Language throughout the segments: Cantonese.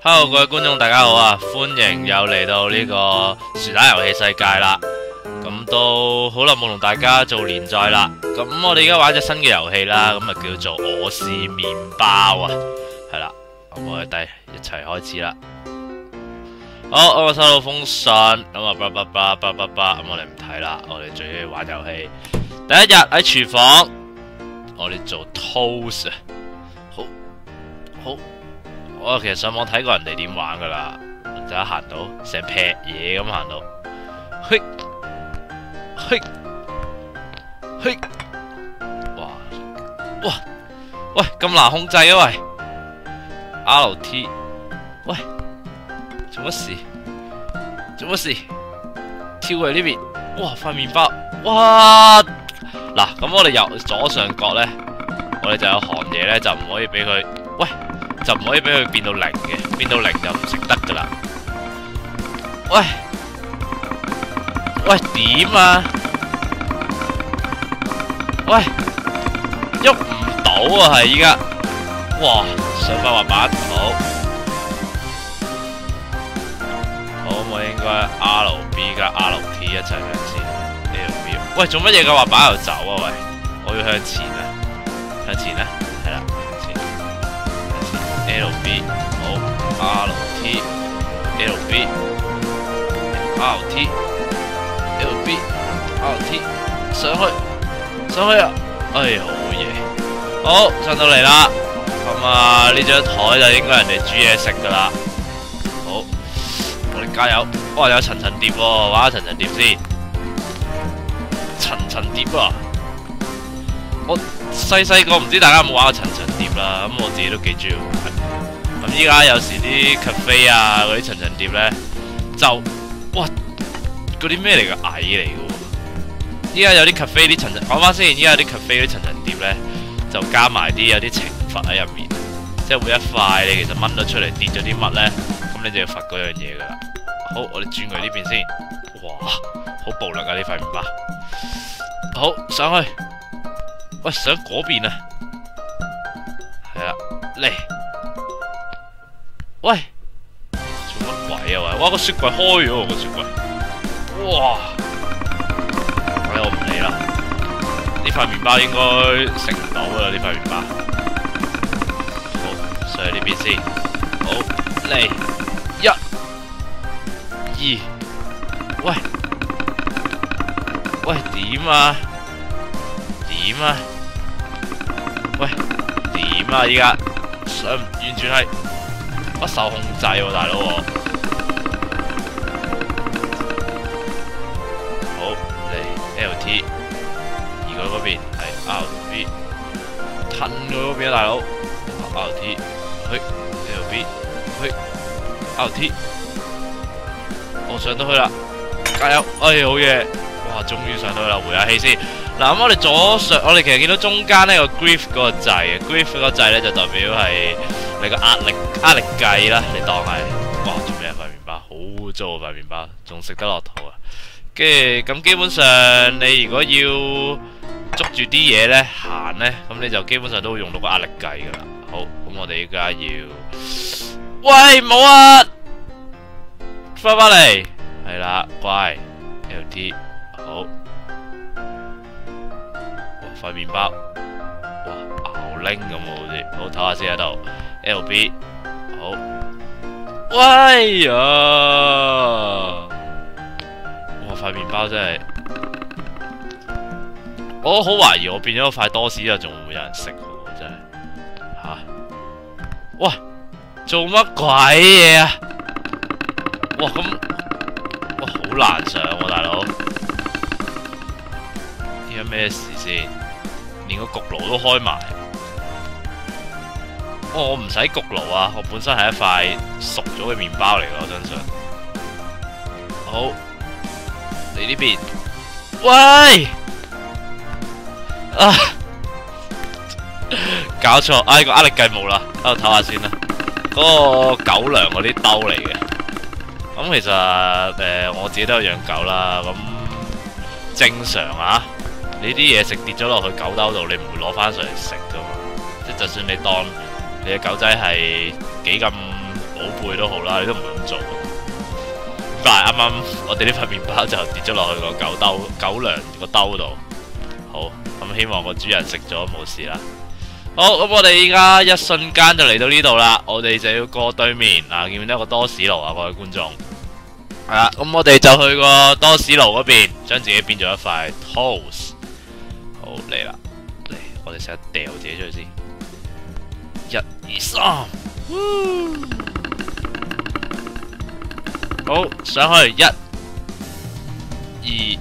Hello， 各位觀眾大家好啊！歡迎又嚟到呢個薯蛋遊戲世界啦。咁都好耐冇同大家做連載啦。咁我哋而家玩隻新嘅遊戲啦，咁啊叫做我是麵包啊。係啦，咁我哋一齊開始啦。好，我收到封信，咁啊咁我哋唔睇啦，我哋最緊要玩遊戲。第一日喺廚房，我哋做 toast 啊。好。我其實上網睇過人哋點玩噶啦，就一行到成劈嘢咁行到，嘿，哇，喂咁難控制啊喂 ，RT， 喂，做乜事？跳去呢邊，哇塊麵包，哇，嗱咁我哋右左上角咧，我哋就有行嘢咧，就唔可以俾佢，喂。就唔可以俾佢變到零嘅，變到零就唔食得噶啦。喂，點啊？喂，喐唔到啊，係依家。哇，上翻滑板，好，我應該 RB 加 RT 一齊向前 ，LB。喂，做乜嘢個滑板又走啊？喂，我要向前啊，向前啊，係啦。LB 好 RT LB RT LB RT 上去啊！哎好嘢，好上到嚟啦。咁啊呢張台就應該人哋煮嘢食噶啦。好，我哋加油。哇有層疊喎，玩下層疊先。層疊啊！我細個唔知大家有冇玩過層疊啦，咁我自己都幾中意玩。咁依家有時啲 cafe 啊，嗰啲層疊咧，就哇嗰啲咩嚟㗎？蟻嚟㗎喎！依家有啲 cafe 啲層，講翻先，依家有啲 cafe 啲層疊咧，就加埋啲有啲懲罰喺入面，即係每一塊你其實掹咗出嚟跌咗啲乜咧，咁你就要罰嗰樣嘢㗎啦。好，我哋轉去呢邊先。哇，好暴力啊！呢塊麵包。好，上去。喂，上嗰邊啊！係啦，嚟。喂，做乜鬼啊喂！哇個雪櫃開咗個雪櫃，哇！唉我唔理啦，呢塊麵包應該食唔到啦呢塊麵包。好，上去呢邊先。好，嚟1、2，喂點啊？喂點啊？依家上完全係。不受控制喎，大佬。好嚟 LT， 而佢嗰邊係 RB， 褪佢嗰邊啊，大佬。RT， 去 LB， 去 RT， 我上到去啦，加油！哎，好嘢！哇，終於上到去啦，回下氣先。嗱咁我哋左上，我哋其實見到中間呢個 grief 嗰個掣嘅 grief 嗰個掣咧就代表係你個壓力計啦，你當係哇做咩塊麵包好污糟啊塊麵包，仲食得落肚啊！跟住咁基本上你如果要捉住啲嘢咧行咧，咁你就基本上都會用到個壓力計噶啦。好，咁我哋依家要喂冇啊，翻返嚟係啦，乖 LT 好。塊麵包，哇，牛拎咁好似，好唞下先喺度。LB， 好，喂呀，哇，塊麵包真係，我好懷疑我變咗塊多士啊，仲會唔會有人食喎？真係，吓，哇，做乜鬼嘢啊？哇，咁，哇，好難上喎，大佬，依家咩事先？連個焗爐都開埋，我唔使焗爐啊！我本身係一塊熟咗嘅麵包嚟㗎，我相信。好，你呢邊，喂，啊，搞錯，哎個壓力計冇啦，喺度唞下先啦。嗰個狗糧嗰啲兜嚟嘅，咁其實我自己都有養狗啦，咁正常啊。你啲嘢食跌咗落去狗兜度，你唔會攞翻上嚟食噶嘛？即係就算你當你嘅狗仔係幾咁保貝都好啦，你都唔會咁做。但係啱啱我哋呢塊麵包就跌咗落去個狗糧個兜度。好，咁希望個主人食咗冇事啦。好，咁我哋依家一瞬間就嚟到呢度啦，我哋就要過對面啊，見唔見到一個多士爐啊，各位觀眾？係啦，咁我哋就去個多士爐嗰邊，將自己變咗一塊 toast。好，嚟啦，嚟，我哋成日掉自己出去先。1、2、3，好，上去1、2，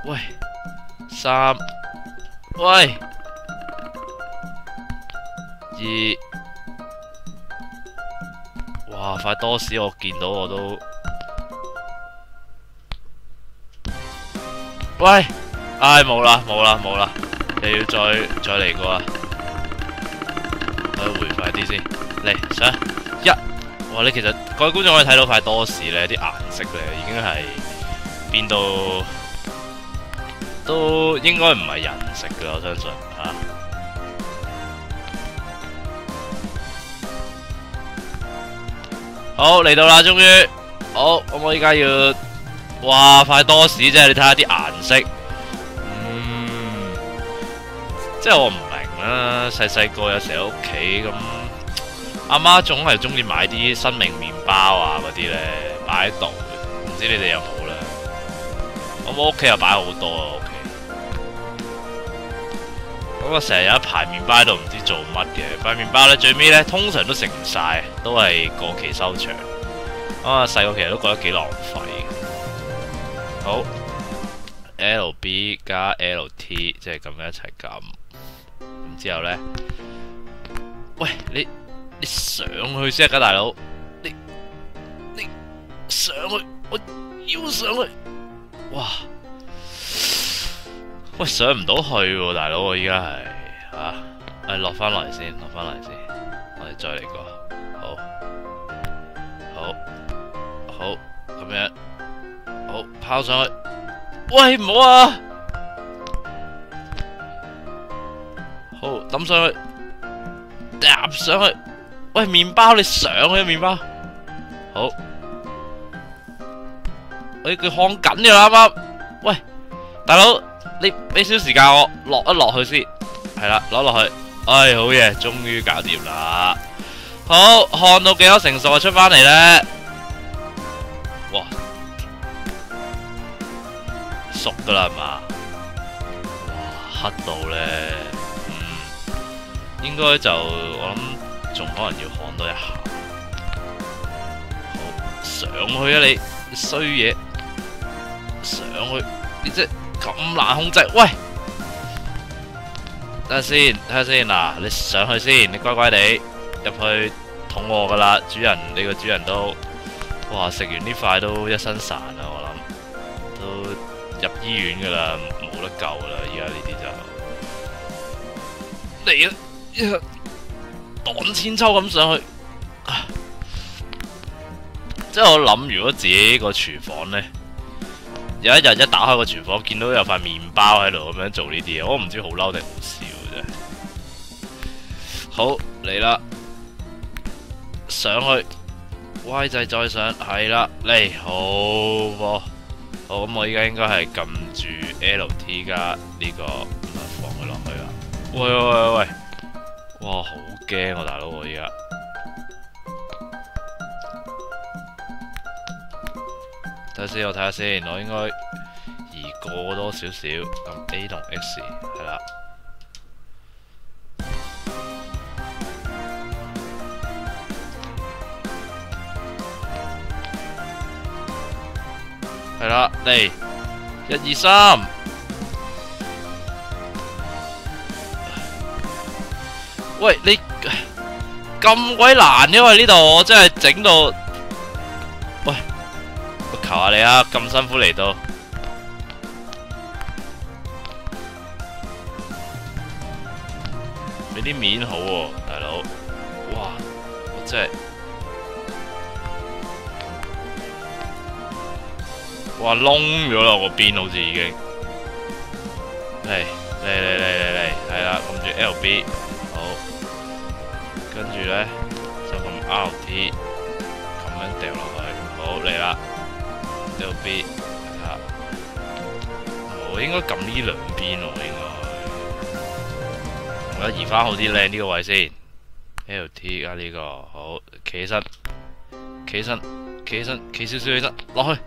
喂，3，喂，2，哇！塊多士我見到我都，喂，唉，冇啦，又要再嚟過啊！我要回快啲先，嚟上1，哇！你其實各位觀眾可以睇到塊多士咧，啲顏色咧已經係變到都應該唔係人食㗎，我相信嚇。好，嚟到啦，終於好，咁我依家要，哇！塊多士啫，你睇下啲顏色，即係我唔明啦。細個有時喺屋企咁，阿媽總係中意買啲生命麵包啊嗰啲咧，擺喺度，唔知你哋有冇咧？我屋企又擺好多啊，屋企。咁我成日有一排麵包喺度，唔知做乜嘅。塊麵包咧最尾咧通常都食唔晒，都係過期收場。啊，細個其實都覺得幾浪費嘅。好 ，LB 加 LT 即係咁樣一齊撳。咁之後咧，喂，你上去先啊，大佬！你上去，我要上去。哇！喂，上唔到去喎，大佬！我依家係嚇，落翻嚟先，我哋再嚟過。好，咁樣，好拋上去。喂，唔好啊！好抌上去，搭上去。喂，麵包你上去啊，麵包。好，佢烘緊嘅啦，啱啱。喂，大佬。你俾少時間我落一落去先，係啦，攞落去，唉，好嘢，終於搞掂啦！好，看到幾多成熟就出翻嚟咧？哇，熟噶啦係嘛？哇，黑到咧，應該就我諗仲可能要看多一下。好，上去啊你衰嘢，上去，你即係。咁難控制，喂！等下先，嗱，你上去先，你乖乖地入去捅我噶啦，主人，你個主人都，哇！食完呢塊都一身潺啊，我諗都入醫院噶啦，冇得救啦，而家呢啲就嚟啊！蕩千秋咁上去，即係我諗，如果自己個廚房呢。有一日一打開個廚房，見到有塊麵包喺度咁樣做呢啲嘢，我唔知好嬲定好笑啫。好，嚟啦，上去 Y 掣再上，係啦，嚟好噃。好，咁我依家應該係撳住 LT 加呢個，咁啊放佢落去啦。喂，哇，好驚啊，大佬我依家。睇下先，我睇下先，我應該移過多少少，咁 A 同 X 係啦，係啦，嚟1、2、3，喂，你咁鬼難，因為呢度我真係整到，喂。求下你啊！咁辛苦嚟到，俾啲面好喎，大佬。哇！我真係，哇窿咗啦個邊，好似已經。嚟，係啦，撳住 LB，好，跟住咧就撳 RT 咁樣掉落去，好嚟啦。LB 啊，我應該撳呢兩邊喎，應該。我移翻好啲靚呢個位先。LT 加呢個好，企起身，企起身，企起身，企少少起身，落去，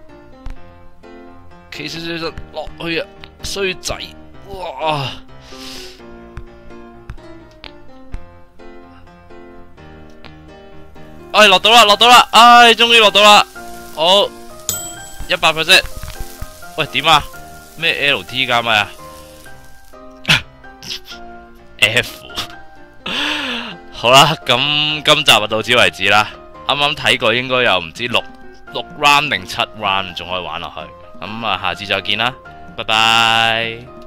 企少少起身，落去啊！衰仔，哇！哎，落到啦，落到啦！哎，終於落到啦！好，100%。喂，點啊？咩 LT 加咩啊？F。好啦，咁今集就到此為止啦。啱啱睇過應該有唔知6 round 定7 round 仲可以玩落去。咁啊，下次再見啦，拜拜。